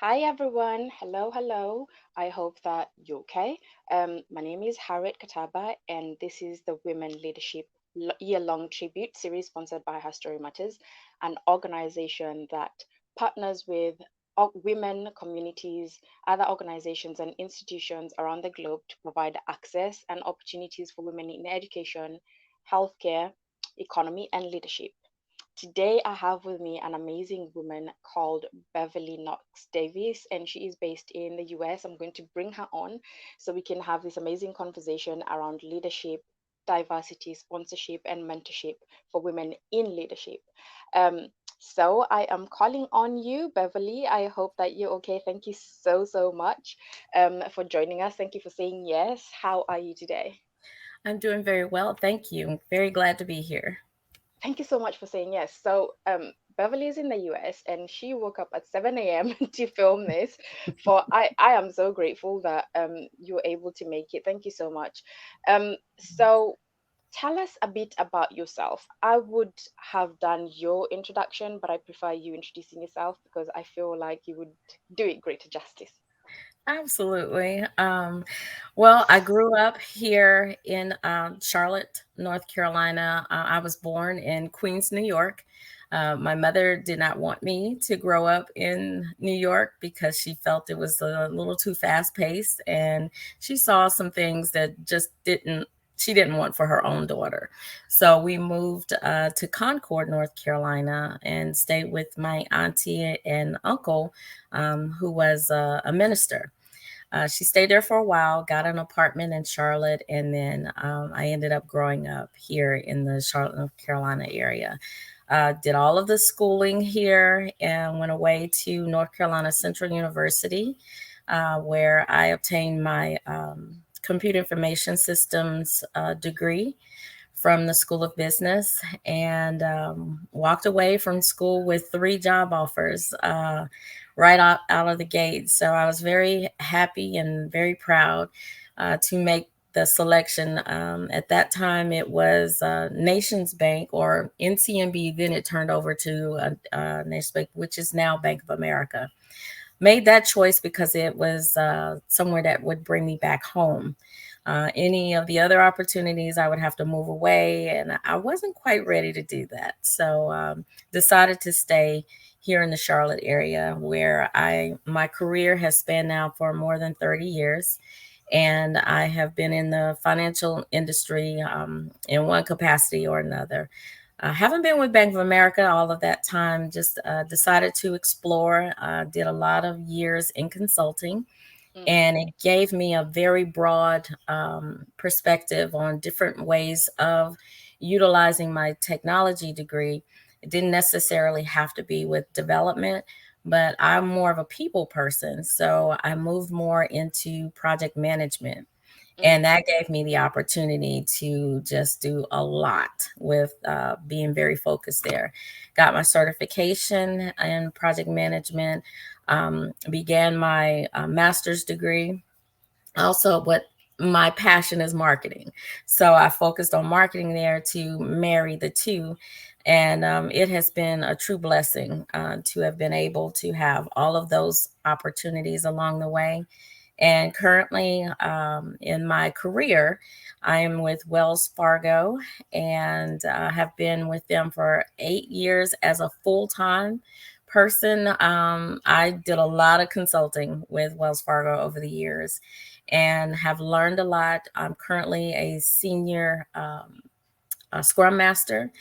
Hi everyone. Hello, hello. I hope that you're okay. My name is Harriet Khataba, and this is the Women Leadership Year-Long Tribute series sponsored by Her Story Matters, an organization that partners with women communities, other organizations, and institutions around the globe to provide access and opportunities for women in education, healthcare, economy, and leadership. Today, I have with me an amazing woman called Beverly Knox Davis, and she is based in the US. I'm going to bring her on so we can have this amazing conversation around leadership, diversity, sponsorship, and mentorship for women in leadership. So, I am calling on you, Beverly. I hope that you're okay. Thank you so, so much for joining us. Thank you for saying yes. How are you today? I'm doing very well. Thank you. Very glad to be here. Thank you so much for saying yes. So, Beverly is in the US and she woke up at 7 a.m. to film this. I am so grateful that you were able to make it. Thank you so much. So tell us a bit about yourself. I would have done your introduction, but I prefer you introducing yourself because I feel like you would do it greater justice. Absolutely. Well, I grew up here in Charlotte, North Carolina. I was born in Queens, New York. My mother did not want me to grow up in New York because she felt it was a little too fast paced, and she saw some things that just didn't. She didn't want for her own daughter. So we moved to Concord, North Carolina, and stayed with my auntie and uncle, who was a minister. She stayed there for a while, got an apartment in Charlotte, and then I ended up growing up here in the Charlotte, North Carolina area. Did all of the schooling here and went away to North Carolina Central University, where I obtained my computer information systems degree from the School of Business and walked away from school with three job offers right out of the gate. So I was very happy and very proud to make the selection. At that time, it was Nations Bank or NCMB. Then it turned over to Nations Bank, which is now Bank of America. Made that choice because it was somewhere that would bring me back home. Any of the other opportunities, I would have to move away, and I wasn't quite ready to do that. So decided to stay here in the Charlotte area, where I my career has spanned now for more than 30 years. And I have been in the financial industry in one capacity or another. I haven't been with Bank of America all of that time, just decided to explore, did a lot of years in consulting, Mm, and it gave me a very broad perspective on different ways of utilizing my technology degree. It didn't necessarily have to be with development, but I'm more of a people person. So I moved more into project management. And mm, that gave me the opportunity to just do a lot with being very focused there. Got my certification in project management, began my master's degree. Also, what my passion is marketing. So I focused on marketing there to marry the two. And it has been a true blessing to have been able to have all of those opportunities along the way. And currently, in my career, I am with Wells Fargo and have been with them for 8 years as a full time person. I did a lot of consulting with Wells Fargo over the years and have learned a lot. I'm currently a senior Scrum Master.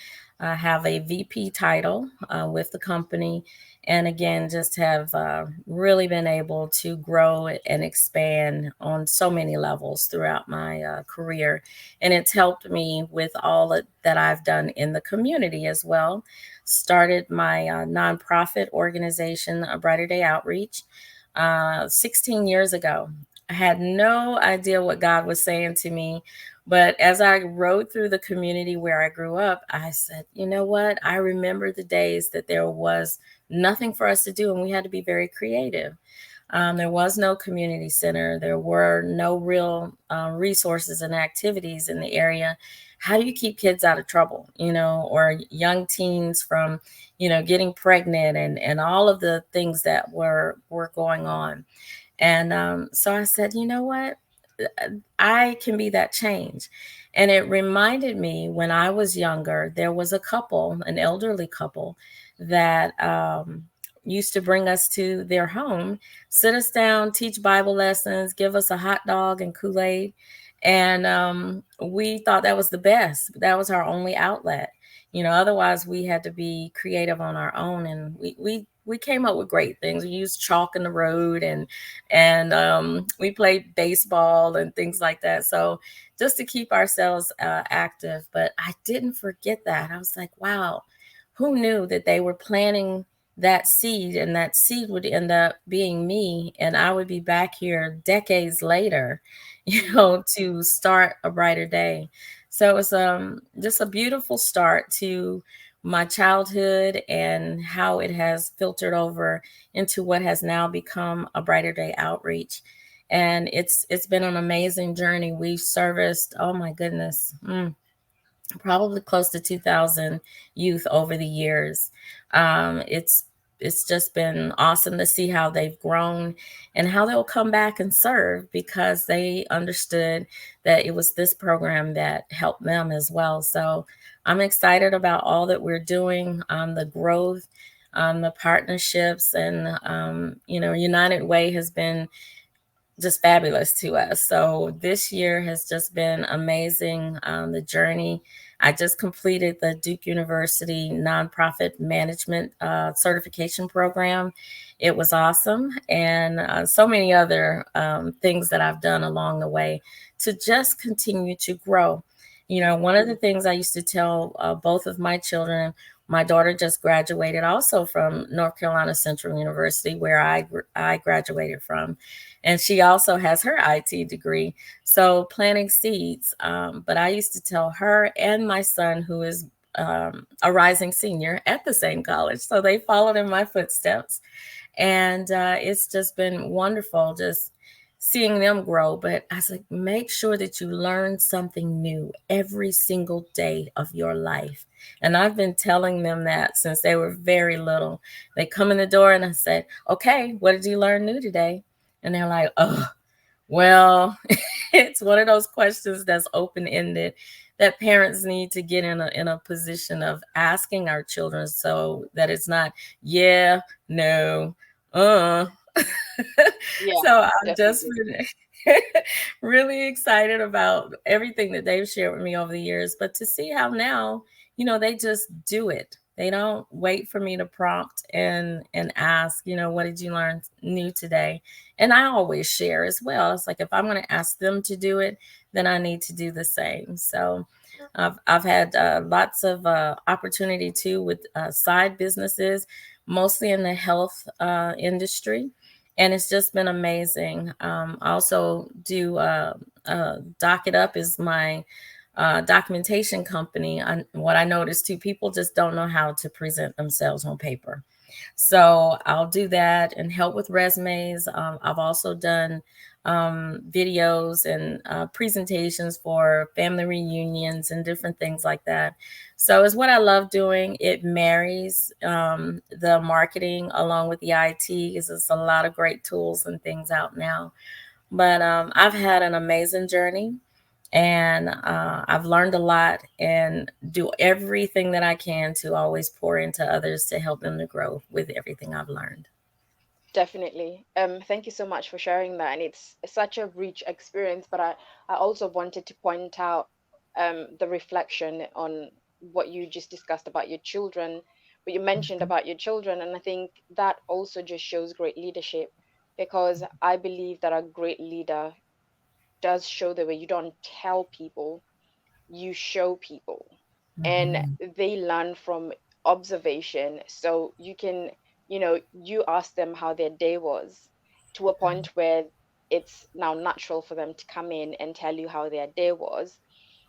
I have a VP title with the company. And again, just have really been able to grow and expand on so many levels throughout my career. And it's helped me with all that I've done in the community as well. Started my nonprofit organization, Brighter Day Outreach, 16 years ago. I had no idea what God was saying to me, but as I rode through the community where I grew up, I said, you know what? I remember the days that there was nothing for us to do and we had to be very creative. There was no community center. There were no real resources and activities in the area. How do you keep kids out of trouble, or young teens from, getting pregnant and all of the things that were going on? And so I said, you know what? I can be that change. And it reminded me when I was younger, there was a couple, an elderly couple, that used to bring us to their home, sit us down, teach Bible lessons, give us a hot dog and Kool-Aid. And we thought that was the best. That was our only outlet. Otherwise we had to be creative on our own. And we came up with great things. We used chalk in the road, and we played baseball and things like that. So just to keep ourselves active. But I didn't forget that. I was like, wow, who knew that they were planting that seed, and that seed would end up being me, and I would be back here decades later, Mm. to start a brighter day. So it was just a beautiful start to my childhood, and how it has filtered over into what has now become a brighter day outreach. And it's been an amazing journey. We've serviced, oh my goodness, probably close to 2,000 youth over the years. It's just been awesome to see how they've grown and how they'll come back and serve, because they understood that it was this program that helped them as well. So I'm excited about all that we're doing, the growth, the partnerships, and United Way has been just fabulous to us. So this year has just been amazing. The journey. I just completed the Duke University nonprofit management certification program. It was awesome, and so many other things that I've done along the way to just continue to grow. One of the Mm. things I used to tell both of my children. My daughter just graduated also from North Carolina Central University, where I graduated from, and she also has her IT degree. So planting seeds. But I used to tell her and my son, who is a rising senior at the same college, so they followed in my footsteps, and it's just been wonderful just seeing them grow. But I was like, make sure that you learn something new every single day of your life. And I've been telling them that since they were very little. They come in the door and I said, okay, what did you learn new today? And they're like, oh, well, it's one of those questions that's open ended that parents need to get in a position of asking our children, so that it's not yeah, no, uh. Yeah, So I'm just definitely. really, really excited about everything that they've shared with me over the years. But to see how now, they just do it. They don't wait for me to prompt and ask, what did you learn new today? And I always share as well. It's like if I'm going to ask them to do it, then I need to do the same. So I've had lots of opportunity too with side businesses, mostly in the health industry, and it's just been amazing. I also do Dock It Up is my documentation company. What I noticed too, people just don't know how to present themselves on paper. So I'll do that and help with resumes. I've also done videos and presentations for family reunions and different things like that. So it's what I love doing. It marries the marketing along with the IT, because there's a lot of great tools and things out now. But I've had an amazing journey, and I've learned a lot, and do everything that I can to always pour into others to help them to grow with everything I've learned. Definitely. Thank you so much for sharing that. And it's such a rich experience, but I also wanted to point out the reflection on what you just discussed about your children, what you mentioned Mhm. about your children. And I think that also just shows great leadership, because I believe that a great leader does show the way. You don't tell people, you show people, and Mhm. they learn from observation. So you can, you ask them how their day was, to a point where it's now natural for them to come in and tell you how their day was.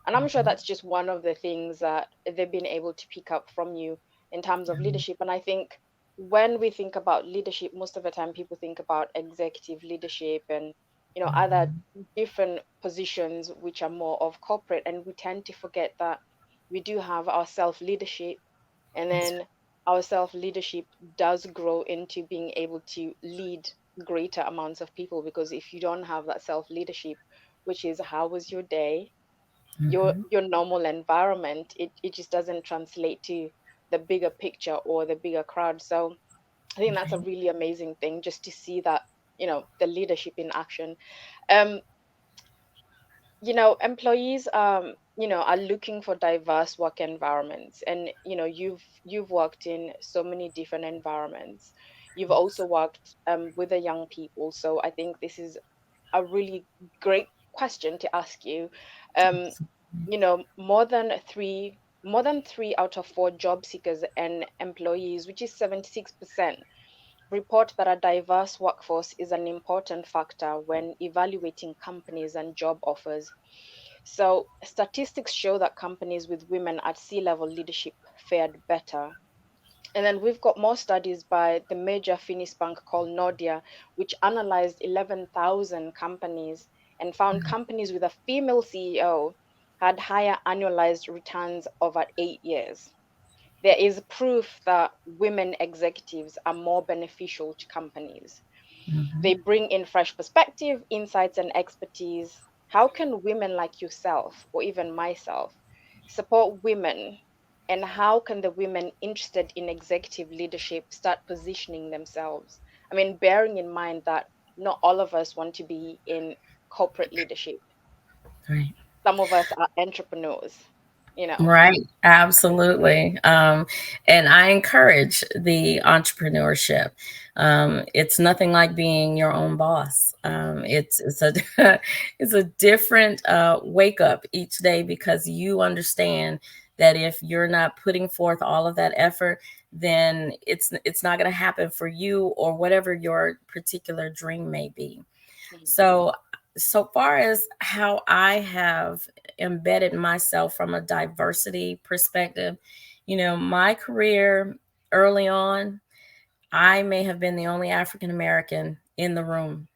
And I'm sure Mhm. that's just one of the things that they've been able to pick up from you in terms of Mhm. leadership. And I think when we think about leadership, most of the time people think about executive leadership and other Mhm. different positions which are more of corporate, and we tend to forget that we do have our self leadership, and That's then our self leadership does grow into being able to lead greater amounts of people, because if you don't have that self leadership, which is how was your day, right. Hmm. your normal environment, it just doesn't translate to the bigger picture or the bigger crowd. So I think that's a Right. really amazing thing, just to see that, the leadership in action. um Employees, are looking for diverse work environments, and you've worked in so many different environments. You've also worked with the young people, so I think this is a really great question to ask you. um more than three out of four job seekers and employees, which is 76%, report that a diverse workforce is an important factor when evaluating companies and job offers. So, statistics show that companies with women at C-level leadership fared better. And then we've got more studies by the major Finnish bank called Nordea, which analyzed 11,000 companies and found companies with a female CEO had higher annualized returns over 8 years. There is proof that women executives are more beneficial to companies. They Hmm. bring in fresh perspective, insights, and expertise. How can women like yourself, or even myself, support women? And how can the women interested in executive leadership start positioning themselves? I mean, bearing in mind that not all of us want to be in corporate leadership, Right. some of us are entrepreneurs. Right, absolutely. And I encourage the entrepreneurship. It's nothing like being your own boss. It's a it's a different wake up each day, because you understand that if you're not putting forth all of that effort, then it's not going to happen for you or whatever your particular dream may be. Mhm, So, so far as how I have embedded myself from a diversity perspective, my career early on, I may have been the only African American in the room.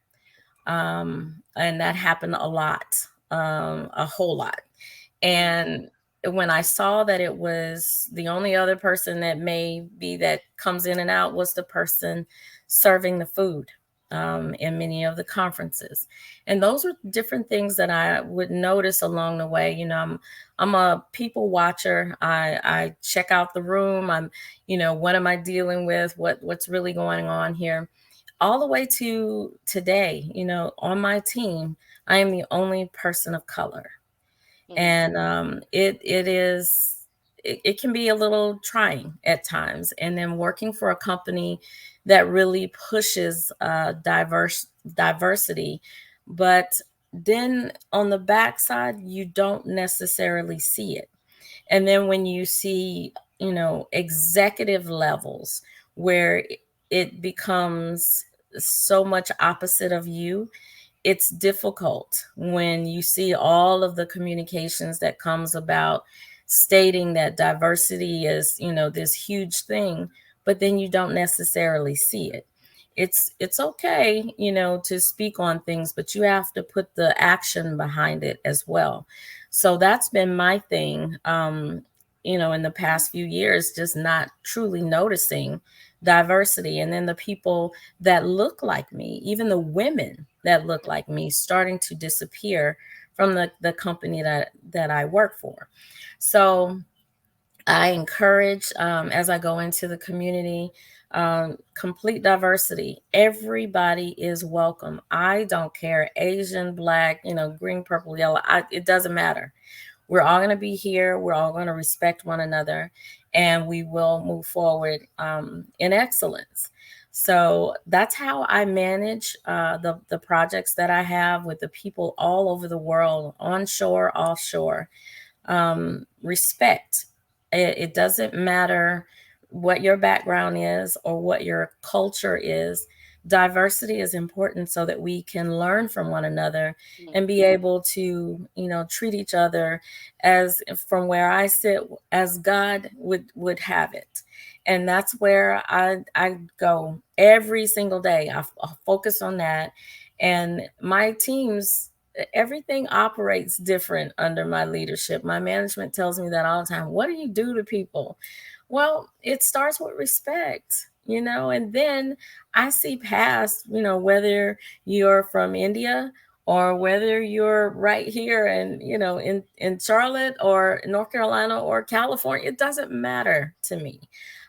And that happened a lot, a whole lot. mhm, And when I saw that it was the only other person that may be that comes in and out was the person serving the food in many of the conferences. And those were different things that I would notice along the way. I'm a people watcher. I check out the room. What am I dealing with? What's really going on here? All the way to today, on my team, I am the only person of color. mhm, And it can be a little trying at times. And then working for a company that really pushes diversity, but then on the backside, you don't necessarily see it. And then when you see, executive levels where it becomes so much opposite of you, it's difficult when you see all of the communications that comes about stating that diversity is, this huge thing, but then you don't necessarily see it. It's okay, to speak on things, but you have to put the action behind it as well. So that's been my thing, in the past few years, just not truly noticing diversity. And then the people that look like me, even the women that look like me, starting to disappear from the company that I work for. So I encourage, as I go into the community, complete diversity. Everybody is welcome. I don't care, Asian, black, green, purple, yellow. It doesn't matter. We're all going to be here. We're all going to respect one another, and we will move forward in excellence. So that's how I manage the projects that I have with the people all over the world, onshore, offshore. Respect. It doesn't matter what your background is or what your culture is. Diversity is important so that we can learn from one another mhm, and be able to, treat each other as, from where I sit, as God would have it. And that's where I go every single day. I focus on that. And my teams, everything operates different under my leadership. My management tells me that all the time. What do you do to people? Well, it starts with respect, and then I see past, whether you're from India or whether you're right here and, in Charlotte or North Carolina or California, it doesn't matter to me.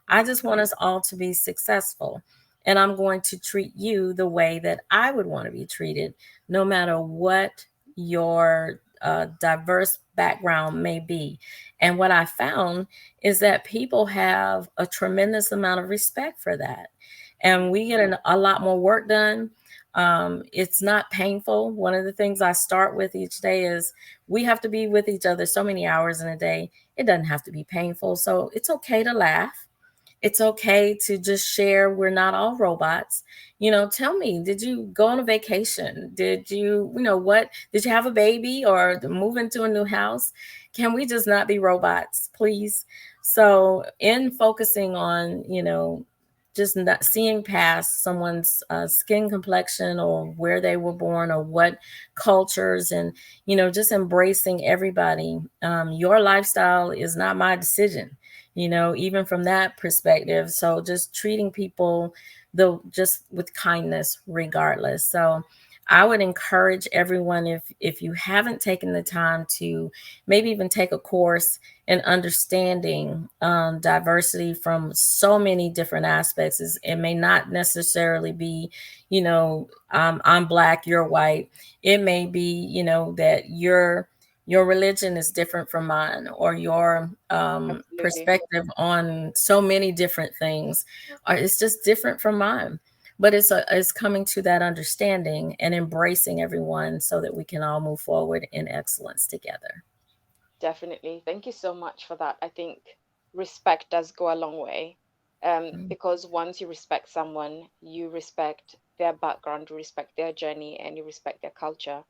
I just want us all to be successful. And I'm going to treat you the way that I would want to be treated, no matter what your diverse background may be. And what I found is that people have a tremendous amount of respect for that. And we get a lot more work done. It's not painful. One of the things I start with each day is we have to be with each other so many hours in a day. It doesn't have to be painful. So it's okay to laugh. It's okay to just share. We're not all robots. Tell me, did you go on a vacation? Did you, what? Did you have a baby or move into a new house? Can we just not be robots, please? So, in focusing on, just not seeing past someone's skin complexion or where they were born or what cultures, and just embracing everybody. Your lifestyle is not my decision, even from that perspective. So just treating people though just with kindness regardless. So I would encourage everyone, if you haven't taken the time to maybe even take a course in understanding diversity from so many different aspects. It may not necessarily be, I'm black, you're white. It may be, that your religion is different from mine, or your Absolutely. perspective on so many different things, or it's just different from mine. But it's coming to that understanding and embracing everyone so that we can all move forward in excellence together. Definitely. Thank you so much for that. I think respect does go a long way. Mm, Because once you respect someone, you respect their background, you respect their journey, and you respect their culture.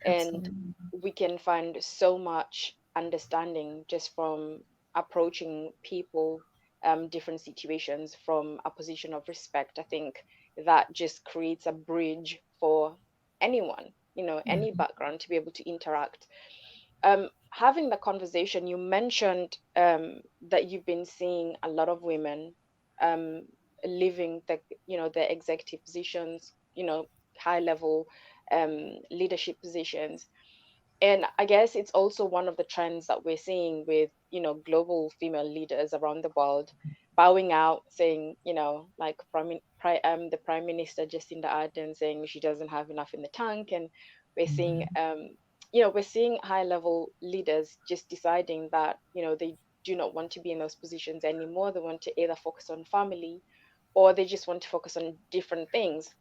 And absolutely. we can find so much understanding just from approaching people, different situations from a position of respect. I think that just creates a bridge for anyone, any Mhm. background to be able to interact. Having the conversation, you mentioned that you've been seeing a lot of women um, leaving the executive positions, high level leadership positions. And I guess it's also one of the trends that we're seeing with, global female leaders around the world bowing out, saying, like the Prime Minister Jacinda Ardern saying she doesn't have enough in the tank. And we're seeing, Mhm. we're seeing high level leaders just deciding that, they do not want to be in those positions anymore. They want to either focus on family or they just want to focus on different things.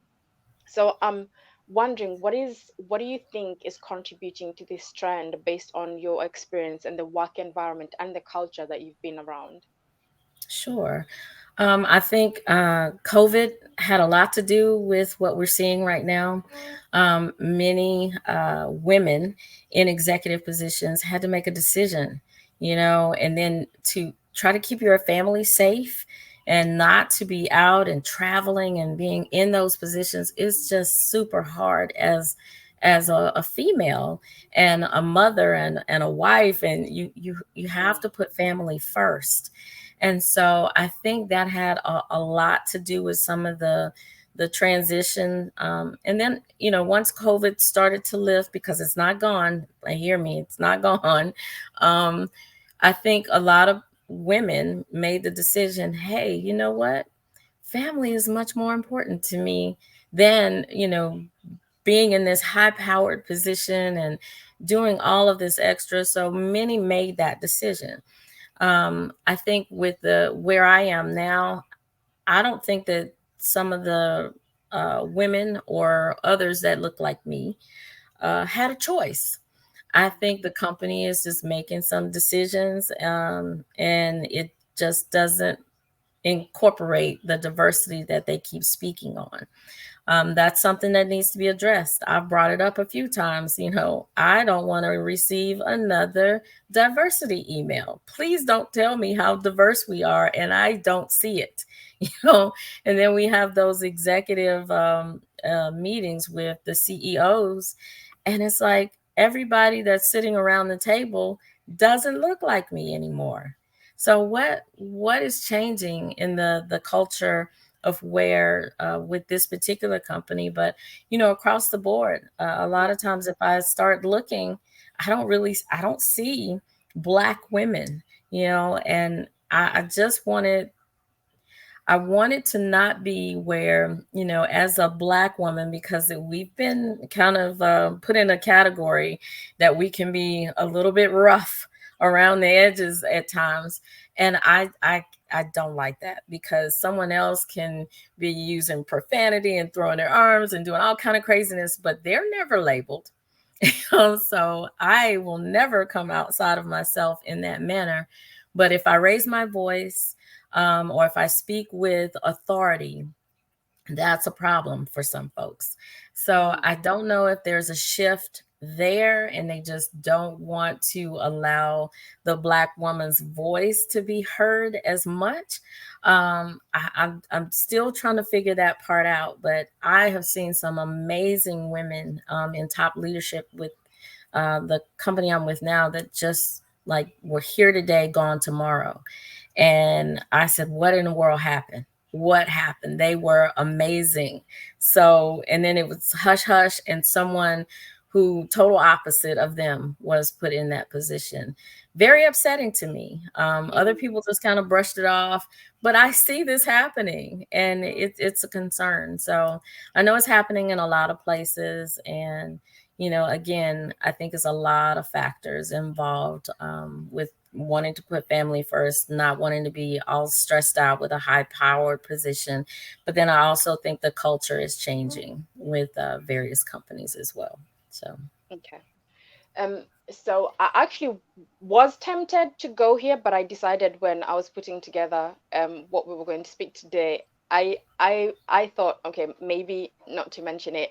So I'm wondering what do you think is contributing to this trend based on your experience and the work environment and the culture that you've been around? Sure. I think COVID had a lot to do with what we're seeing right now. Many women in executive positions had to make a decision, and then to try to keep your family safe and not to be out and traveling and being in those positions is just super hard as a female and a mother and a wife, and you have Mm, to put family first. And so I think that had a lot to do with some of the transition. And then, once COVID started to lift, because it's not gone, hear me, it's not gone. Um, I think a lot of women made the decision, hey, you know what? Family is much more important to me than, being in this high powered position and doing all of this extra. So many made that decision. I think with the where I am now, I don't think that some of the women or others that look like me had a choice. I think the company is just making some decisions, and it just doesn't. incorporate the diversity that they keep speaking on. That's something that needs to be addressed. I've brought it up a few times. I don't want to receive another diversity email. Please don't tell me how diverse we are and I don't see it. You know, and then we have those executive meetings with the CEOs, and it's like everybody that's sitting around the table doesn't look like me anymore. So what is changing in the culture of where with this particular company, but across the board, a lot Yeah. of times if I start looking, I don't see black women, and I just I want it to not be where, as a black woman, because we've been kind of put in a category that we can be a little bit rough around the edges at times. And I don't like that, because someone else can be using profanity and throwing their arms and doing all kind of craziness, but they're never labeled. So I will never come outside of myself in that manner. But if I raise my voice, or if I speak with authority, that's a problem for some folks. So Mm. I don't know if there's a shift there and they just don't want to allow the black woman's voice to be heard as much. I'm still trying to figure that part out, but I have seen some amazing women in top leadership with the company I'm with now that just like were here today, gone tomorrow. And I said, what in the world happened? What happened? They were amazing. So, and then it was hush hush, and someone who total opposite of them was put in that position. Very upsetting to me. Other Mm. people just kind of brushed it off, but I see this happening, and it's a concern. So I know it's happening in a lot of places, and again, I think it's a lot of factors involved with wanting to put family first, not wanting to be all stressed out with a high powered position. But then I also think the culture is changing with various companies as well. So, Okay. So I actually was tempted to go here, but I decided when I was putting together what we were going to speak today, I thought, okay, maybe not to mention it.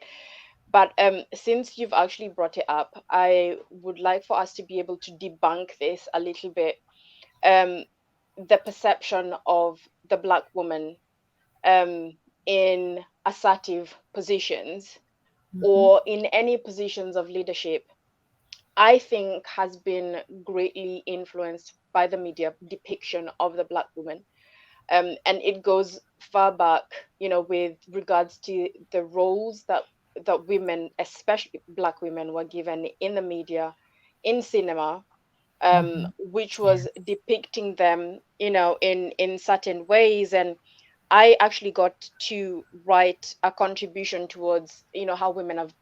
But since you've actually brought it up, I would like for us to be able to debunk this a little bit. Um, the perception of the Black woman um, in assertive positions mhm, or in any positions of leadership, I think has been greatly influenced by the media depiction of the Black woman. And it goes far back, with regards to the roles that women, especially Black women, were given in the media, in cinema, mhm, which was yes, depicting them, in certain ways. And I actually got to write a contribution towards, how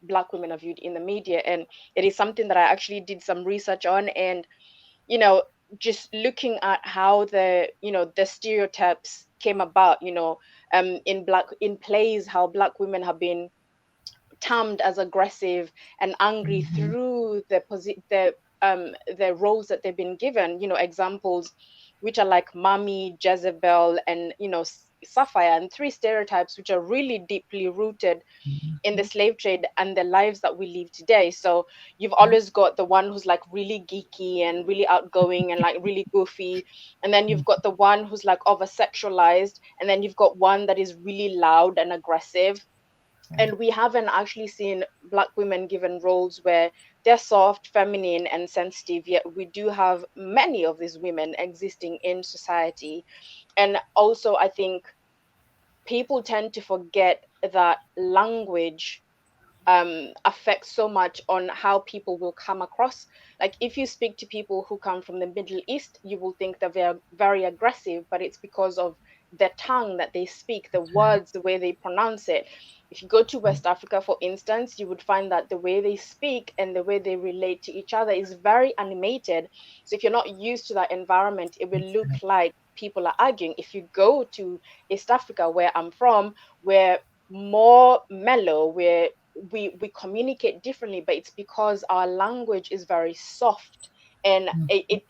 Black women are viewed in the media, and it is something that I actually did some research on. And you know just looking at how the stereotypes came about, in plays, how Black women have been termed as aggressive and angry mhm, through the roles that they've been given, examples which are like Mommy, Jezebel, and Sapphire, and three stereotypes which are really deeply rooted in the mhm, slave trade and the lives that we live today. So you've mhm, always got the one who's like really geeky and really outgoing and like really goofy. And then you've mhm, got the one who's like over sexualized. And then you've got one that is really loud and aggressive. right, And we haven't actually seen Black women given roles where they're soft, feminine, and sensitive, yet we do have many of these women existing in society. And also, I think people tend to forget that language affects so much on how people will come across. Like if you speak to people who come from the Middle East, you will think that they're very aggressive, but it's because of the tongue that they speak, the that's right, words, the way they pronounce it. If you go to right, West Africa, for instance, you would find that the way they speak and the way they relate to each other is very animated. So if you're not used to that environment, it will that's look right, like people are arguing. If you go to East Africa, where I'm from, we're more mellow, where we communicate differently, but it's because our language is very soft, and mhm, it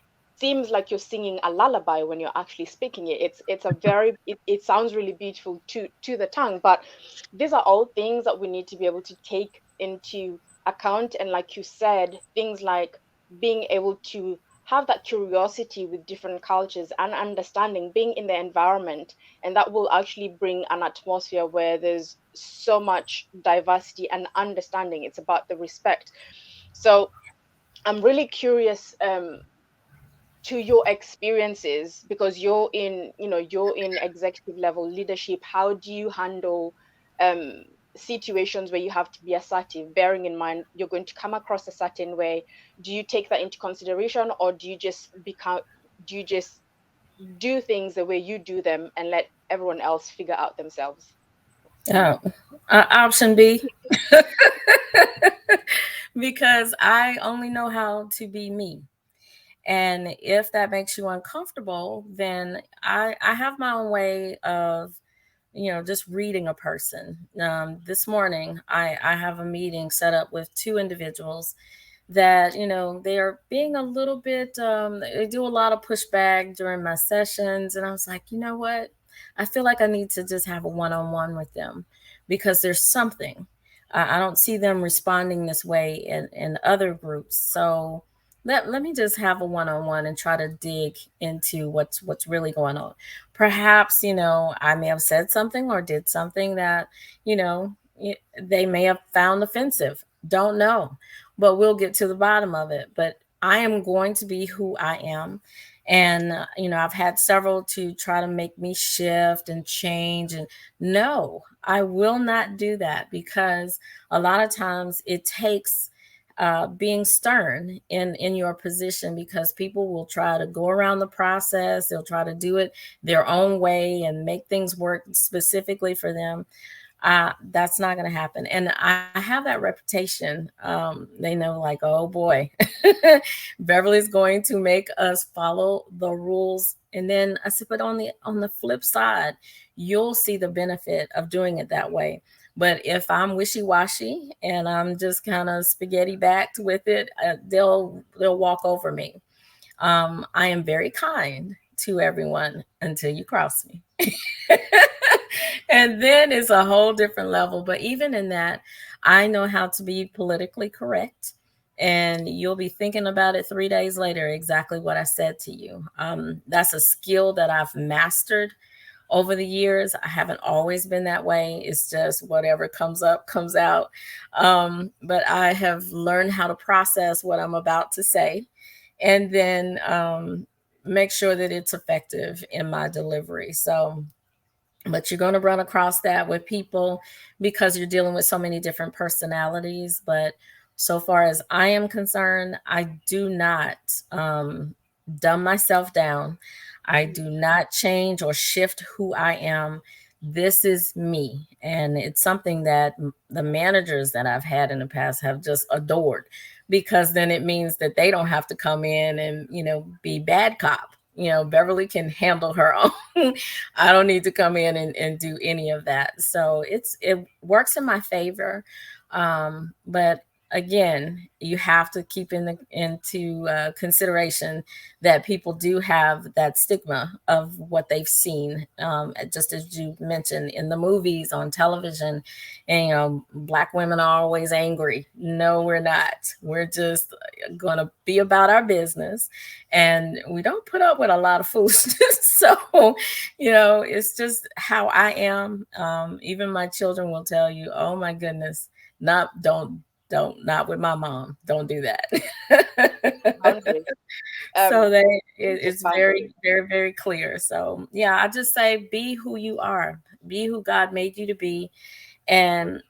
seems like you're singing a lullaby when you're actually speaking it. It's a very it sounds really beautiful to the tongue, but these are all things that we need to be able to take into account. And like you said, things like being able to have that curiosity with different cultures and understanding, being in the environment, and that will actually bring an atmosphere where there's so much diversity and understanding. It's about the respect. So I'm really curious, to your experiences, because you're in, you're in executive level leadership. How do you handle um situations where you have to be assertive, bearing in mind you're going to come across a certain way? Do you take that into consideration, or do you just do things the way you do them and let everyone else figure out themselves? Oh, option B, because I only know how to be me. And if that makes you uncomfortable, then I have my own way of, just reading a person. This morning, I have a meeting set up with two individuals that, they are being a little bit, they do a lot of pushback during my sessions. And I was like, you know what? I feel like I need to just have a one on one with them because there's something. I don't see them responding this way in other groups. So let me just have a one on one and try to dig into what's really going on. Perhaps, I may have said something or did something that, they may have found offensive. Don't know, but we'll get to the bottom of it. But I am going to be who I am. And, I've had several to try to make me shift and change. And no, I will not do that, because a lot of times it takes being stern in your position, because people will try to go around the process. They'll try to do it their own way and make things work specifically for them. That's not going to happen. And I have that reputation. They know, like, oh boy, Beverly's going to make us follow the rules. And then I said, but on the flip side, you'll see the benefit of doing it that way. But if I'm wishy-washy and I'm just kind of spaghetti backed with it, they'll walk over me. I am very kind to everyone until you cross me. And then it's a whole different level. But even in that, I know how to be politically correct. And you'll be thinking about it 3 days later, exactly what I said to you. That's a skill that I've mastered over the years. I haven't always been that way. It's just whatever comes up, comes out. But I have learned how to process what I'm about to say, and then make sure that it's effective in my delivery. So, but you're going to run across that with people because you're dealing with so many different personalities. But so far as I am concerned, I do not dumb myself down. I do not change or shift who I am. This is me. And it's something that the managers that I've had in the past have just adored, because then it means that they don't have to come in and, be bad cop. Beverly can handle her own. I don't need to come in and do any of that. So it works in my favor. But again, you have to keep into consideration that people do have that stigma of what they've seen, just as you mentioned, in the movies, on television. And Black women are always angry. No, we're not. We're just going to be about our business, and we don't put up with a lot of foolishness. So, it's just how I am. Even my children will tell you, "Oh my goodness, not don't not with my mom. Don't do that." Boundaries. So Just it's boundaries. very, very, very clear. So yeah, I just say be who you are, be who God made you to be, and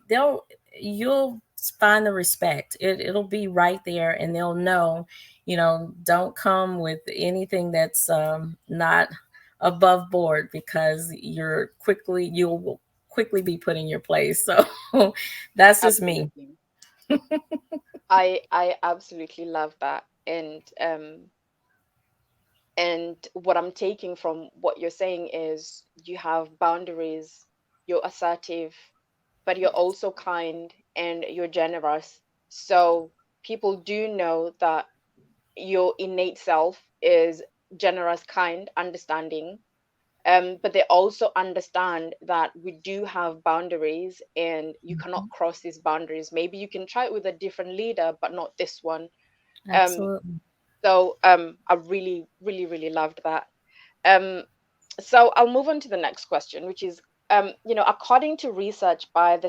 you'll find the respect. It'll be right there, and they'll know. Don't come with anything that's not above board, because you'll quickly be put in your place. So that's just me. Absolutely. I absolutely love that. And what I'm taking from what you're saying is you have boundaries, you're assertive, but you're also kind and you're generous. So people do know that your innate self is generous, kind, understanding. But they also understand that we do have boundaries and you cannot Mhm. cross these boundaries. Maybe you can try it with a different leader, but not this one. Um, Absolutely. so I really, really, really loved that. Um, so I'll move on to the next question, which is, according to research by the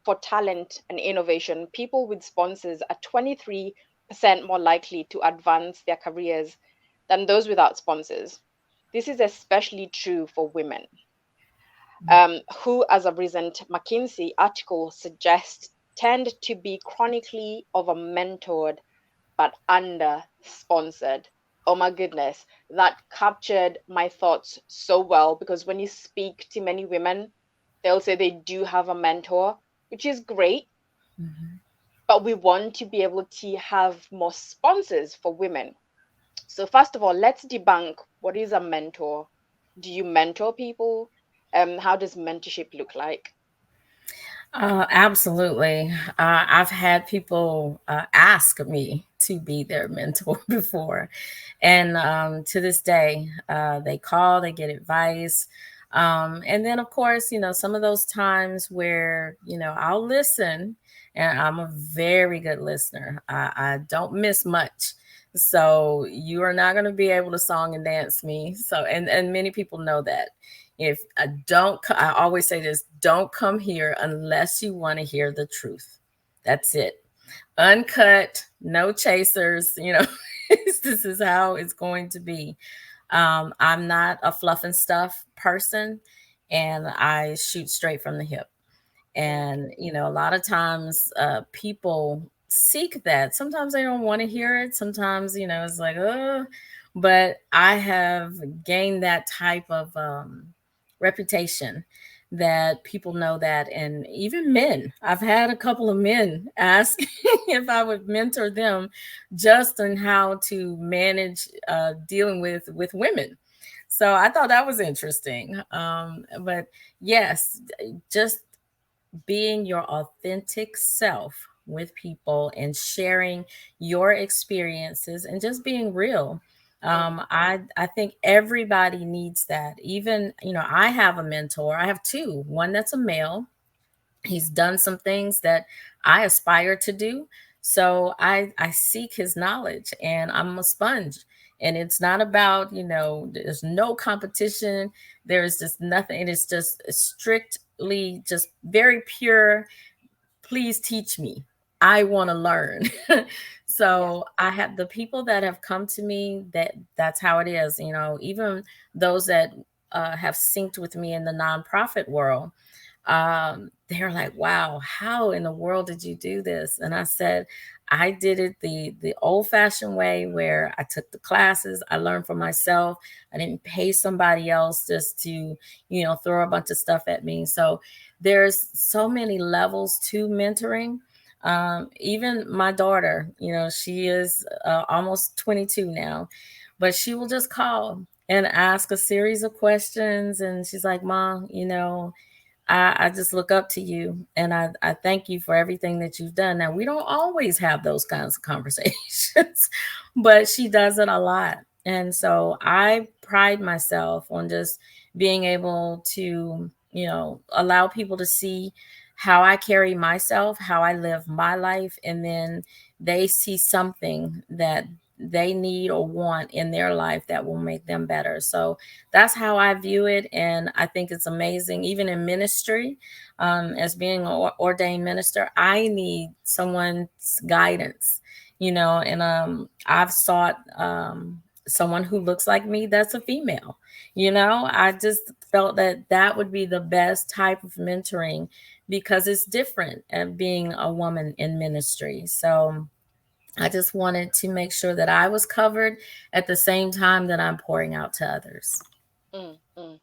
for Talent and Innovation, people with sponsors are 23% more likely to advance their careers than those without sponsors. This is especially true for women, who, as a recent McKinsey article suggests, tend to be chronically over mentored but under sponsored. Oh my goodness, that captured my thoughts so well, because when you speak to many women, they'll say they do have a mentor, which is great, Mhm. but we want to be able to have more sponsors for women. So, first of all, let's debunk what is a mentor. Do you mentor people? How does mentorship look like? Absolutely. I've had people ask me to be their mentor before. And to this day, they call, they get advice. And then, of course, some of those times where, I'll listen, and I'm a very good listener. I don't miss much. So you are not going to be able to song and dance me. So, and many people know that. If I don't, I always say this: don't come here unless you want to hear the truth. That's it. Uncut, no chasers. This is how it's going to be. I'm not a fluff and stuff person, and I shoot straight from the hip. Mm, And, a lot of times people seek that. Sometimes they don't want to hear it. Sometimes, it's like, oh, but I have gained that type of reputation that people know that. And even men, I've had a couple of men ask if I would mentor them just on how to manage dealing with women. So I thought that was interesting. But yes, just being your authentic self with people and sharing your experiences and just being real. mm, I think everybody needs that. Even, I have a mentor. I have two. One that's a male. He's done some things that I aspire to do. So I seek his knowledge, and I'm a sponge. And it's not about, there's no competition. There's just nothing. It is just strictly just very pure. Please teach me. I want to learn. yeah. So I have the people that have come to me, that's how it is. Even those that have synced with me in the nonprofit world, they're like, wow, how in the world did you do this? And I said, I did it the old fashioned way, where I took the classes, I learned for myself. I didn't pay somebody else just to, throw a bunch of stuff at me. So there's so many levels to mentoring. Even my daughter, she is almost 22 now, but she will just call and ask a series of questions. And she's like, Mom, I just look up to you, and I thank you for everything that you've done. Now, we don't always have those kinds of conversations, but she does it a lot. And so I pride myself on just being able to, allow people to see how I carry myself, how I live my life, and then they see something that they need or want in their life that will make them better. So that's how I view it. And I think it's amazing. Even in ministry, as being an ordained minister, I need someone's guidance, and I've sought someone who looks like me that's a female. I just felt that that would be the best type of mentoring, because it's different and being a woman in ministry. So I just wanted to make sure that I was covered at the same time that I'm pouring out to others. Mm, mm.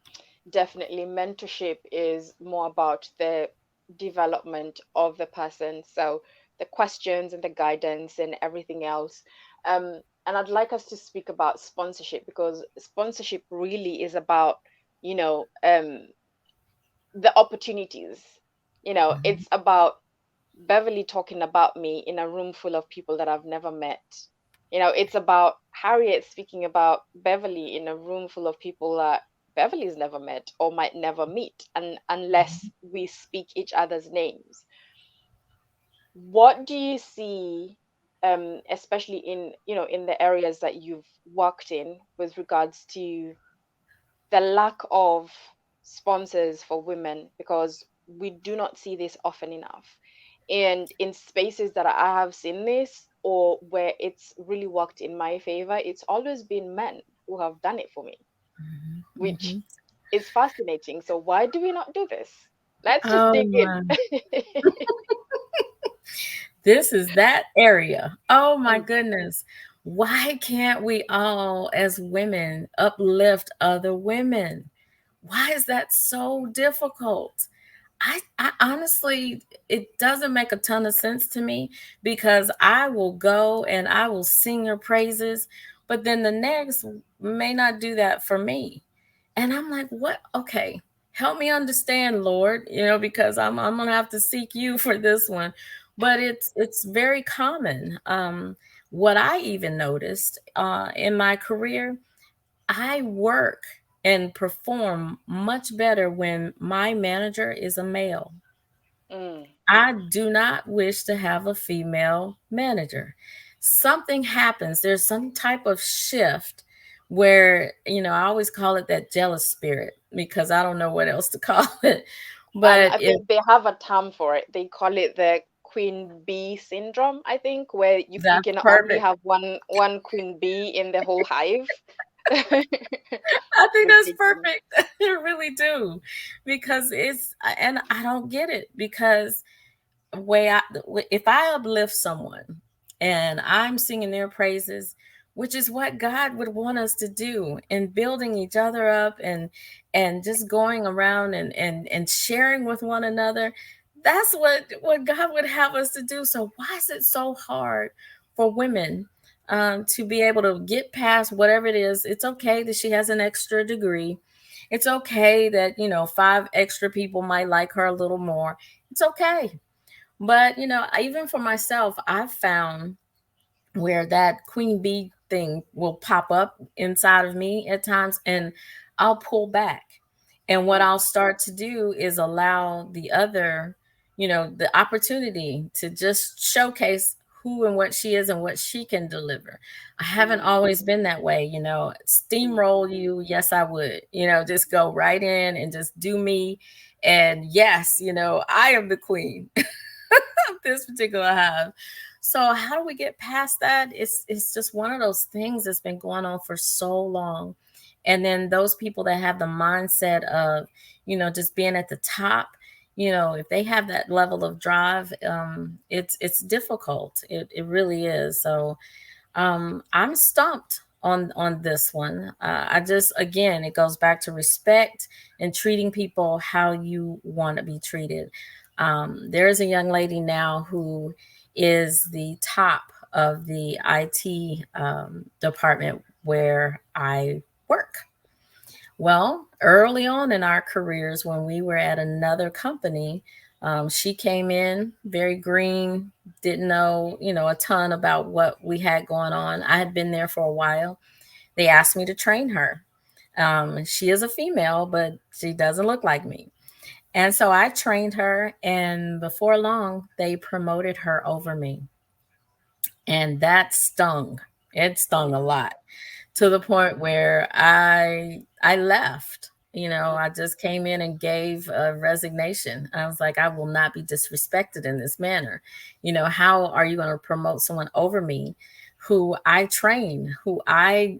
Definitely, mentorship is more about the development of the person. So the questions and the guidance and everything else. And I'd like us to speak about sponsorship, because sponsorship really is about, you know, um, the opportunities. Mhm. It's about Beverly talking about me in a room full of people that I've never met. It's about Harriet speaking about Beverly in a room full of people that Beverly's never met or might never meet, and unless we speak each other's names. What do you see, especially in the areas that you've worked in, with regards to the lack of sponsors for women? Because we do not see this often enough. And in spaces that I have seen this, or where it's really worked in my favor, it's always been men who have done it for me, which Mhm. is fascinating. So why do we not do this? Let's just Oh dig in. my. This is that area. Oh my Mm, goodness. Why can't we all, as women, uplift other women? Why is that so difficult? I honestly, it doesn't make a ton of sense to me because I will go and I will sing your praises, but then the next may not do that for me. And I'm like, what? Okay, help me understand, Lord, because I'm gonna have to seek you for this one. But it's very common. What I even noticed in my career, I work and perform much better when my manager is a male. mm, I do not wish to have a female manager. Something happens, there's some type of shift where, I always call it that jealous spirit because I don't know what else to call it. But I if think they have a term for it. They call it the queen bee syndrome, I think, where you that's can only perfect. have one queen bee in the whole hive. I think that's Ridiculous. perfect. I really do. Because and I don't get it because way I if I uplift someone and I'm singing their praises, which is what God would want us to do, and building each other up and just going around and sharing with one another, that's what God would have us to do. So why is it so hard for women to be able to get past whatever it is? It's okay that she has an extra degree. It's okay that, five extra people might like her a little more. It's okay, but even for myself, I've found where that queen bee thing will pop up inside of me at times, and I'll pull back. And what Mm, I'll start to do is allow the other, the opportunity to just showcase who and what she is and what she can deliver. I haven't mm, always been that way, mm, steamroll you. Yes, I would, just go right in and just do me. And yes, I am the queen this particular hive. So how do we get past that? It's just one of those things that's been going on for so long. And then those people that have the mindset of, just being at the top, if they have that level of drive, it's difficult. It really is. So I'm stumped on this one. I just, again, it goes back to respect and treating people how you want to be treated. There is a young lady now who is the top of the IT department where I work. Well, early on in our careers, when we were at another company, she came in very green, didn't know, a ton about what we had going on. I had been there for a while. They asked me to train her. She is a female, but she doesn't look like me. And so I trained her, and before long, they promoted her over me. And that stung. It stung a mm, lot, to the point where I left. I just came in and gave a resignation. I was like, I will not be disrespected in this manner. How are you going to promote someone over me who I trained, who I,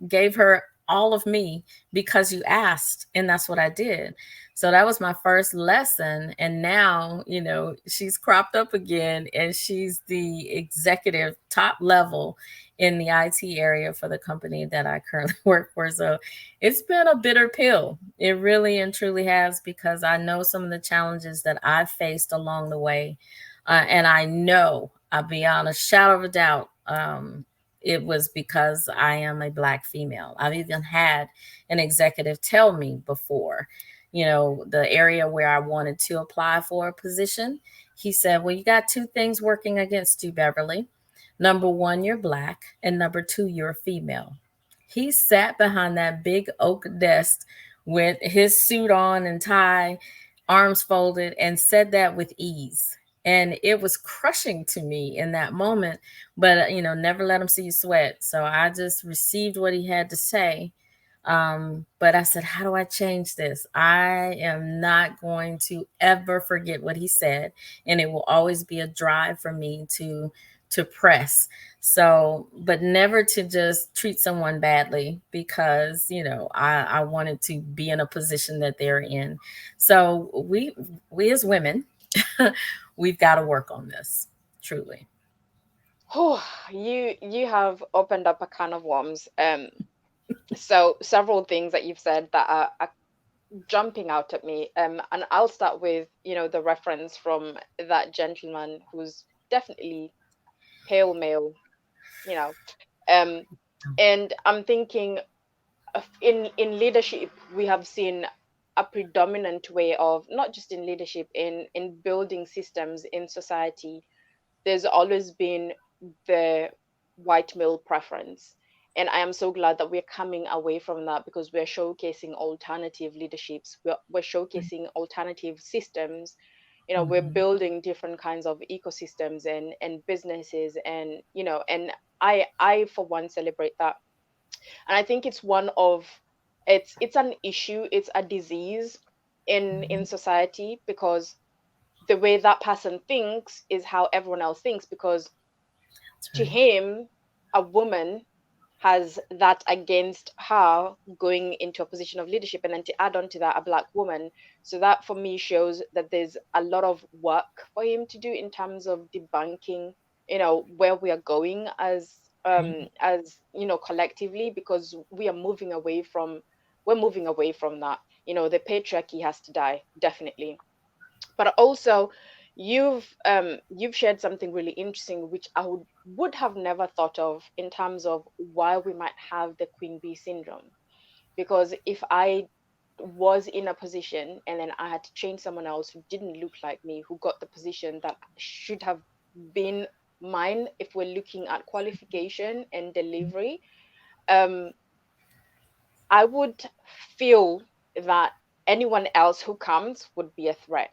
gave her all of me because you asked, and that's what I did. So that was my first lesson. And now, she's cropped up again and she's the executive top level in the IT area for the company that I currently work for. So it's been a bitter pill. It really and truly has, because I know some of the challenges that I've faced along the way. And I know, I'll beyond a shadow of a doubt, it was because I am a Black female. I've even had an executive tell me before, the area where I wanted to apply for a position. He said, well, you got two things working against you, Beverly. Number one, you're black, and number two, you're a female. He sat behind that big oak desk with his suit on and tie, arms folded, and said that with ease. And it was crushing to me in that moment, but never let him see you sweat. So I just received what he had to say. But I said, how do I change this? I am not going to ever forget what he said, and it will always be a drive for me to press. So, but never to just treat someone badly because I wanted to be in a position that they're in. So we as women, we've got to work on this, truly. Oh, you have opened up a can of worms. So several things that you've said that are jumping out at me. And I'll start with, the reference from that gentleman who's definitely pale male, you know. Um, and I'm thinking in leadership, we have seen a predominant way of, not just in leadership, in building systems in society. There's always been the white male preference. And I am so glad that we're coming away from that, because we're showcasing alternative leaderships. We're showcasing alternative systems. We're Mhm. building different kinds of ecosystems and businesses, and I for one celebrate that. And I think it's one of, it's an issue, it's a disease in Mhm. society, because the way that person thinks is how everyone else thinks, because That's to right. him, a woman has that against her going into a position of leadership, and then to add on to that, a black woman. So that for me shows that there's a lot of work for him to do in terms of debunking, where we are going Right. as collectively, because we're moving away from that. The patriarchy has to die, definitely. But also, you've shared something really interesting, which I would have never thought of, in terms of why we might have the queen bee syndrome. Because if I was in a position and then I had to train someone else who didn't look like me, who got the position that should have been mine, if we're looking at qualification and delivery, um I would feel that anyone else who comes would be a threat.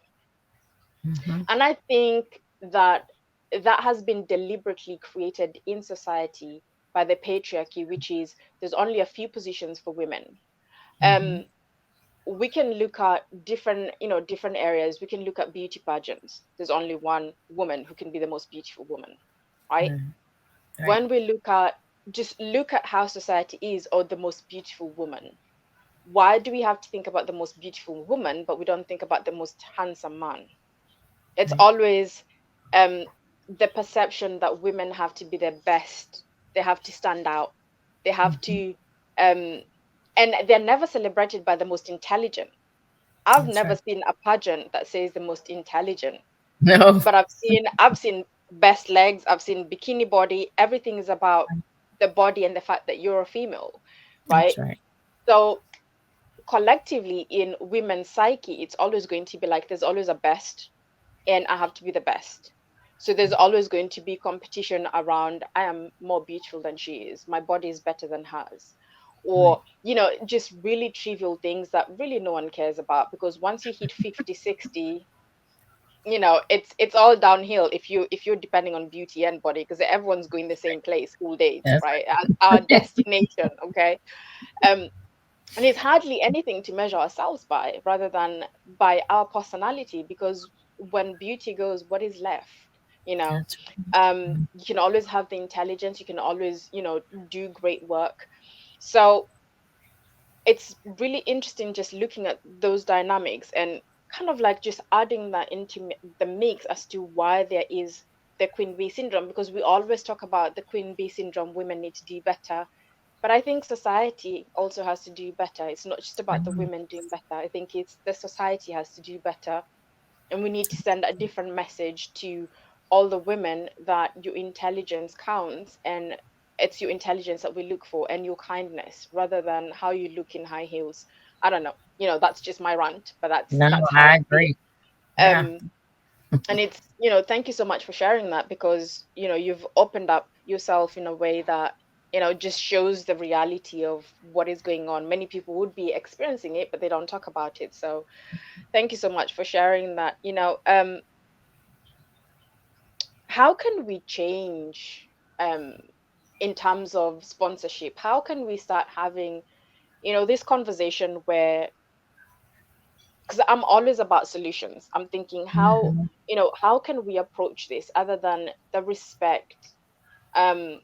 Mhm. And I think that that has been deliberately created in society by the patriarchy, which is, there's only a few positions for women. Mhm. Um, we can look at different areas. We can look at beauty pageants. There's only one woman who can be the most beautiful woman, right? Right. Right. When we look at how society is, or the most beautiful woman, why do we have to think about the most beautiful woman, but we don't think about the most handsome man? It's Right. always the perception that women have to be their best, they have to stand out, they have Mhm. to um and they're never celebrated by the most intelligent. I've That's never right. seen a pageant that says the most intelligent, No. but I've seen best legs, I've seen bikini body. Everything is about the body and the fact that you're a female, right? That's right. So collectively in women's psyche, it's always going to be like, there's always a best, and I have to be the best. So there's always going to be competition around, I am more beautiful than she is, my body is better than hers. Right. Or, just really trivial things that really no one cares about, because once you hit 50, 60, it's all downhill if you're depending on beauty and body, because everyone's going the same place, old age, That's right? Our destination, okay? Um, and it's hardly anything to measure ourselves by, rather than by our personality, because when beauty goes, what is left? you know that's right. you can always have the intelligence, you can always do great work. So it's really interesting just looking at those dynamics, and kind of like just adding that into the mix as to why there is the queen bee syndrome, because we always talk about the queen bee syndrome, women need to do better. But I think society also has to do better. It's not just about the Mhm. women doing better. I think it's the society has to do better. And we need to send a different message to all the women, that your intelligence counts, and it's your intelligence that we look for, and your kindness, rather than how you look in high heels. I don't know. That's just my rant, but that's No, that's how I I see it. agree. Yeah. Um, And it's, thank you so much for sharing that, because you've opened up yourself in a way that just shows the reality of what is going on. Many people would be experiencing it, but they don't talk about it. So thank you so much for sharing that. How can we change, um in terms of sponsorship? How can we start having this conversation where, because I'm always about solutions. I'm thinking, Mhm. how can we approach this other than the respect? Um,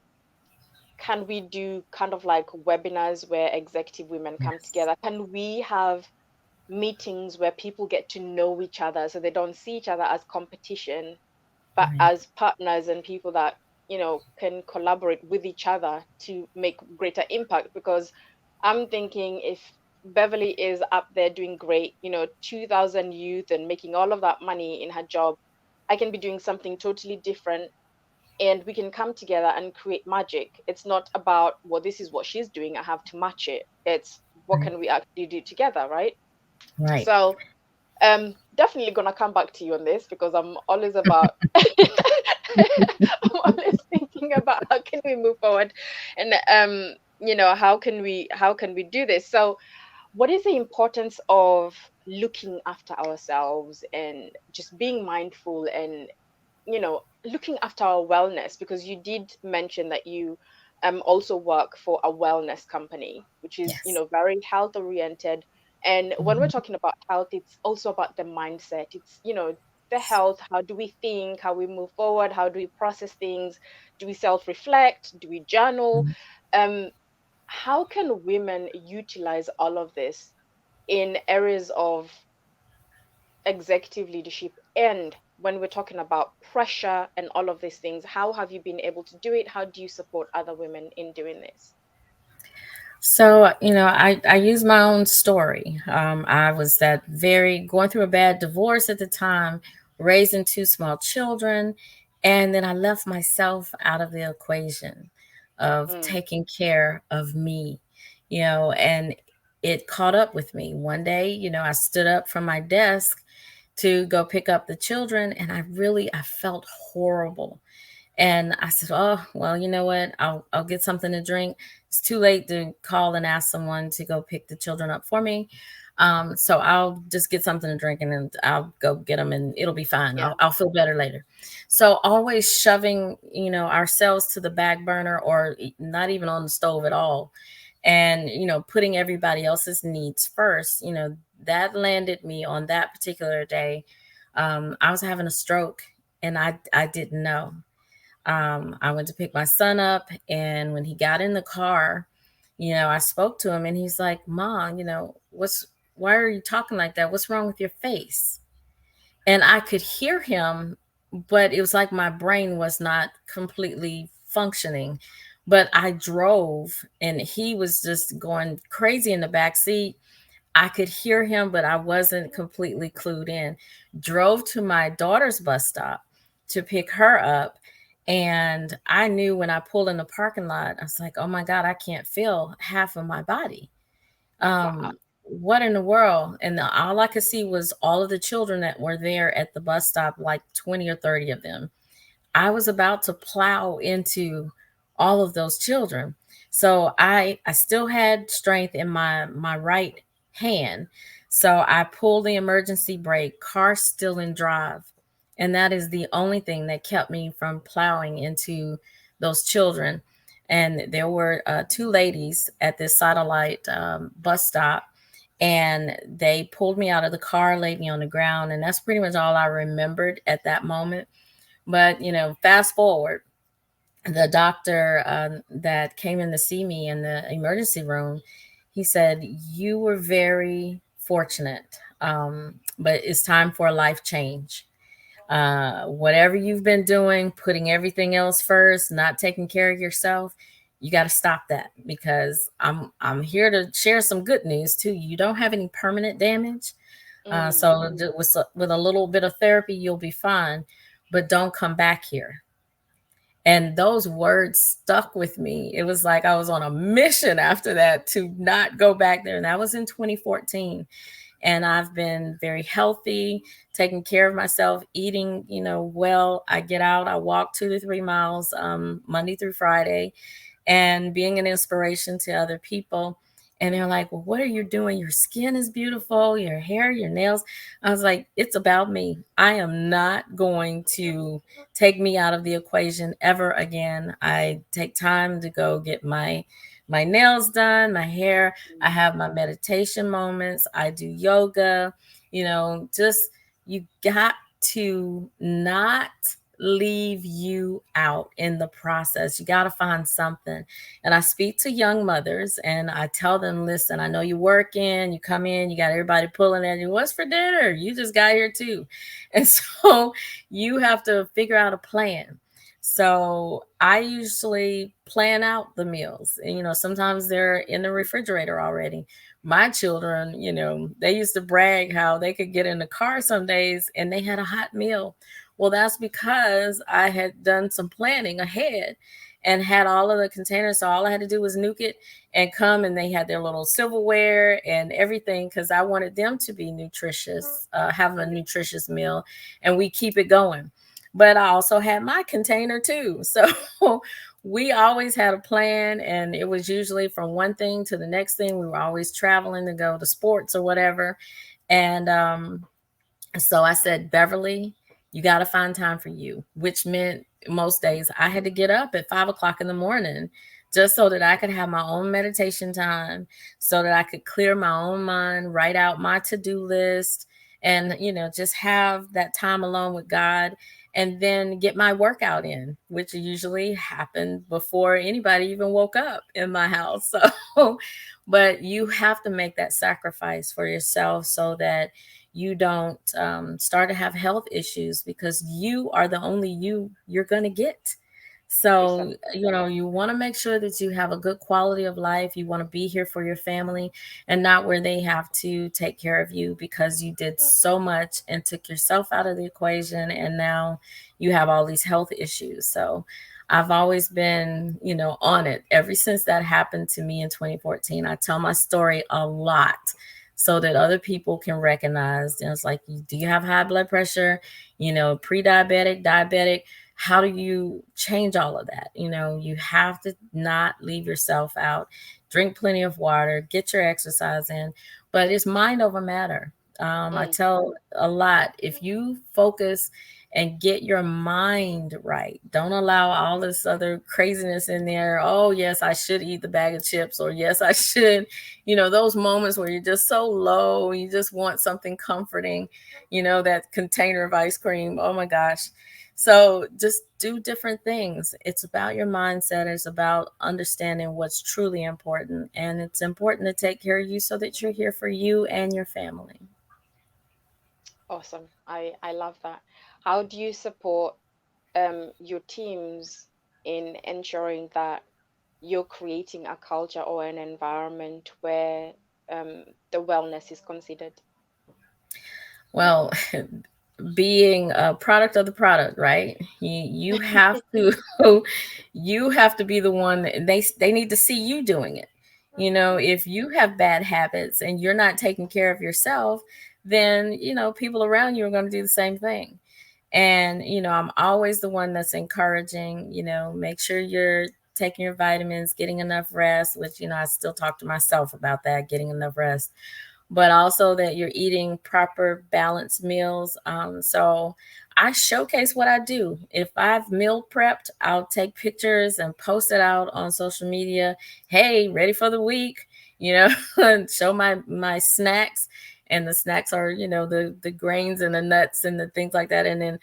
can we do kind of like webinars where executive women come Yes. together? Can we have meetings where people get to know each other so they don't see each other as competition, but Right. as partners and people that can collaborate with each other to make greater impact? Because I'm thinking, if Beverly is up there doing great, 2,000 youth and making all of that money in her job, I can be doing something totally different, and we can come together and create magic. It's not about, well, this is what she's doing, I have to match it. It's, what Right. can we actually do together, right? Right. So definitely gonna come back to you on this, because I'm always about I'm always thinking about how can we move forward, and how can we do this. So what is the importance of looking after ourselves and just being mindful, and looking after our wellness? Because you did mention that you also work for a wellness company, which is Yes. very health oriented. And when we're Mhm. talking about health, it's also about the mindset. It's the health. How do we think? How we move forward? How do we process things? Do we self reflect? Do we journal? Mhm. um how can women utilize all of this in areas of executive leadership? And when we're talking about pressure and all of these things, how have you been able to do it? How do you support other women in doing this? So, I use my own story. I was that very going through a bad divorce at the time, raising two small children, and then I left myself out of the equation of Mm, taking care of me, and it caught up with me. One day, I stood up from my desk to go pick up the children, and I felt horrible. And I said, "Oh, well, you know what? I'll get something to drink. It's too late to call and ask someone to go pick the children up for me. So I'll just get something to drink and then I'll go get them and it'll be fine. yeah. I'll feel better later." So always shoving, ourselves to the back burner or not even on the stove at all. And, putting everybody else's needs first, that landed me on that particular day. I was having a stroke and I didn't know. I went to pick my son up, and when he got in the car, I spoke to him, and he's like, "Mom, why are you talking like that? What's wrong with your face?" And I could hear him, but it was like my brain was not completely functioning. But I drove, and he was just going crazy in the back seat. I could hear him, but I wasn't completely clued in. Drove to my daughter's bus stop to pick her up. And I knew when I pulled in the parking lot, I was like, oh my God, I can't feel half of my body. Wow. What in the world? And all I could see was all of the children that were there at the bus stop, like 20 or 30 of them. I was about to plow into all of those children. So I still had strength in my right hand. So I pulled the emergency brake, car still in drive. And that is the only thing that kept me from plowing into those children. And there were two ladies at this satellite bus stop, and they pulled me out of the car, laid me on the ground, and that's pretty much all I remembered at that moment. But, fast forward, the doctor that came in to see me in the emergency room, he said, "You were very fortunate, but it's time for a life change. Whatever you've been doing, putting everything else first, not taking care of yourself, you got to stop that because I'm here to share some good news too. You don't have any permanent damage, Mm, so with a little bit of therapy, you'll be fine. But don't come back here." And those words stuck with me. It was like I was on a mission after that to not go back there. And that was in 2014. and I've been very healthy, taking care of myself, eating, well. I get out, I walk 2 to 3 miles Monday through Friday, and being an inspiration to other people. And they're like, well, what are you doing? Your skin is beautiful, your hair, your nails. I was like, it's about me. I am not going to take me out of the equation ever again. I take time to go get my nails done, my hair. I Mm, have my meditation moments. I do yoga. Just you got to not leave you out in the process. You got to find something. And I speak to young mothers and I tell them, listen, I know you work in, you come in, you got everybody pulling at you. What's for dinner? You just got here too. And so you have to figure out a plan. So I usually plan out the meals. And, sometimes they're in the refrigerator already. My children, they used to brag how they could get in the car some days and they had a hot meal. Well, that's because I had done some planning ahead and had all of the containers. So all I had to do was nuke it and come, and they had their little silverware and everything because I wanted them to be nutritious, have a nutritious meal, and we keep it going. But I also had my container too. So we always had a plan, and it was usually from one thing to the next thing. We were always traveling to go to sports or whatever. And so I said, Beverly, you got to find time for you, which meant most days I had to get up at 5 o'clock in the morning just so that I could have my own meditation time, so that I could clear my own mind, write out my to do list, and, just have that time alone with God, and then get my workout in, which usually happened before anybody even woke up in my house. So, but you have to make that sacrifice for yourself so that you don't start to have health issues, because you are the only you're going to get. So, precisely. you want to make sure that you have a good quality of life. You want to be here for your family and not where they have to take care of you because you did so much and took yourself out of the equation. And now you have all these health issues. So, I've always been, on it ever since that happened to me in 2014. I tell my story a lot so that other people can recognize. It's like, do you have high blood pressure? Pre-diabetic, diabetic. How do you change all of that? You have to not leave yourself out. Drink plenty of water, get your exercise in, but it's mind over matter. I Mm, tell a lot, if you focus and get your mind right, don't allow all this other craziness in there. Oh, yes, I should eat the bag of chips, or yes, I should, those moments where you're just so low, you just want something comforting, that container of ice cream. Oh my gosh. So just do different things. It's about your mindset. It's about understanding what's truly important. And it's important to take care of you so that you're here for you and your family. awesome. I love that. How do you support your teams in ensuring that you're creating a culture or an environment where the wellness is considered? Well, being a product of the product, right? You have to you have to be the one that they need to see you doing it. If you have bad habits and you're not taking care of yourself, then people around you are going to do the same thing. And I'm always the one that's encouraging, make sure you're taking your vitamins, getting enough rest, which I still talk to myself about that, getting enough rest, but also that you're eating proper balanced meals. So I showcase what I do. If I've meal prepped, I'll take pictures and post it out on social media. Hey, ready for the week, and show my snacks. And the snacks are, the grains and the nuts and the things like that. And then,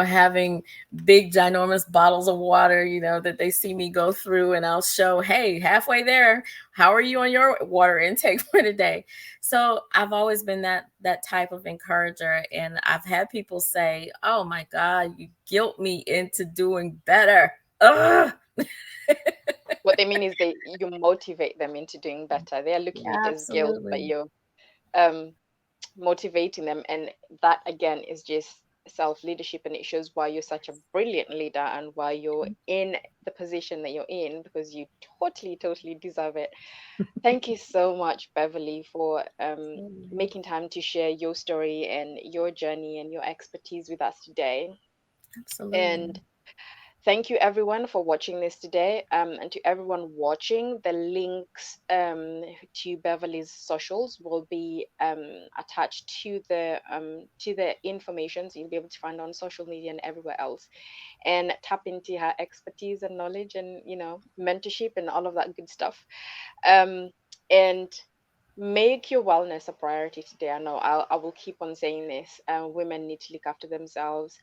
having big ginormous bottles of water, that they see me go through, and I'll show, hey, halfway there, how are you on your water intake for today? So I've always been that type of encourager, and I've had people say, "Oh my God, you guilt me into doing better." Ugh. What they mean is you motivate them into doing better. They are looking at it as guilt, but Absolutely. you're um, motivating them, and that again is just self leadership, and it shows why you're such a brilliant leader and why you're in the position that you're in, because you totally deserve it. Thank you so much, Beverly, for Absolutely. making time to share your story and your journey and your expertise with us today. And Absolutely. thank you everyone for watching this today. And to everyone watching, the links to Beverly's socials will be attached to the information, so you'll be able to find her on social media and everywhere else, and tap into her expertise and knowledge and mentorship and all of that good stuff. And make your wellness a priority today. I know I will keep on saying this. Women need to look after themselves.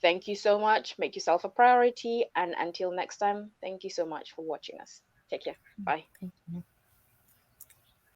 Thank you so much. Make yourself a priority. And until next time, thank you so much for watching us. Take care. Bye. Thank you.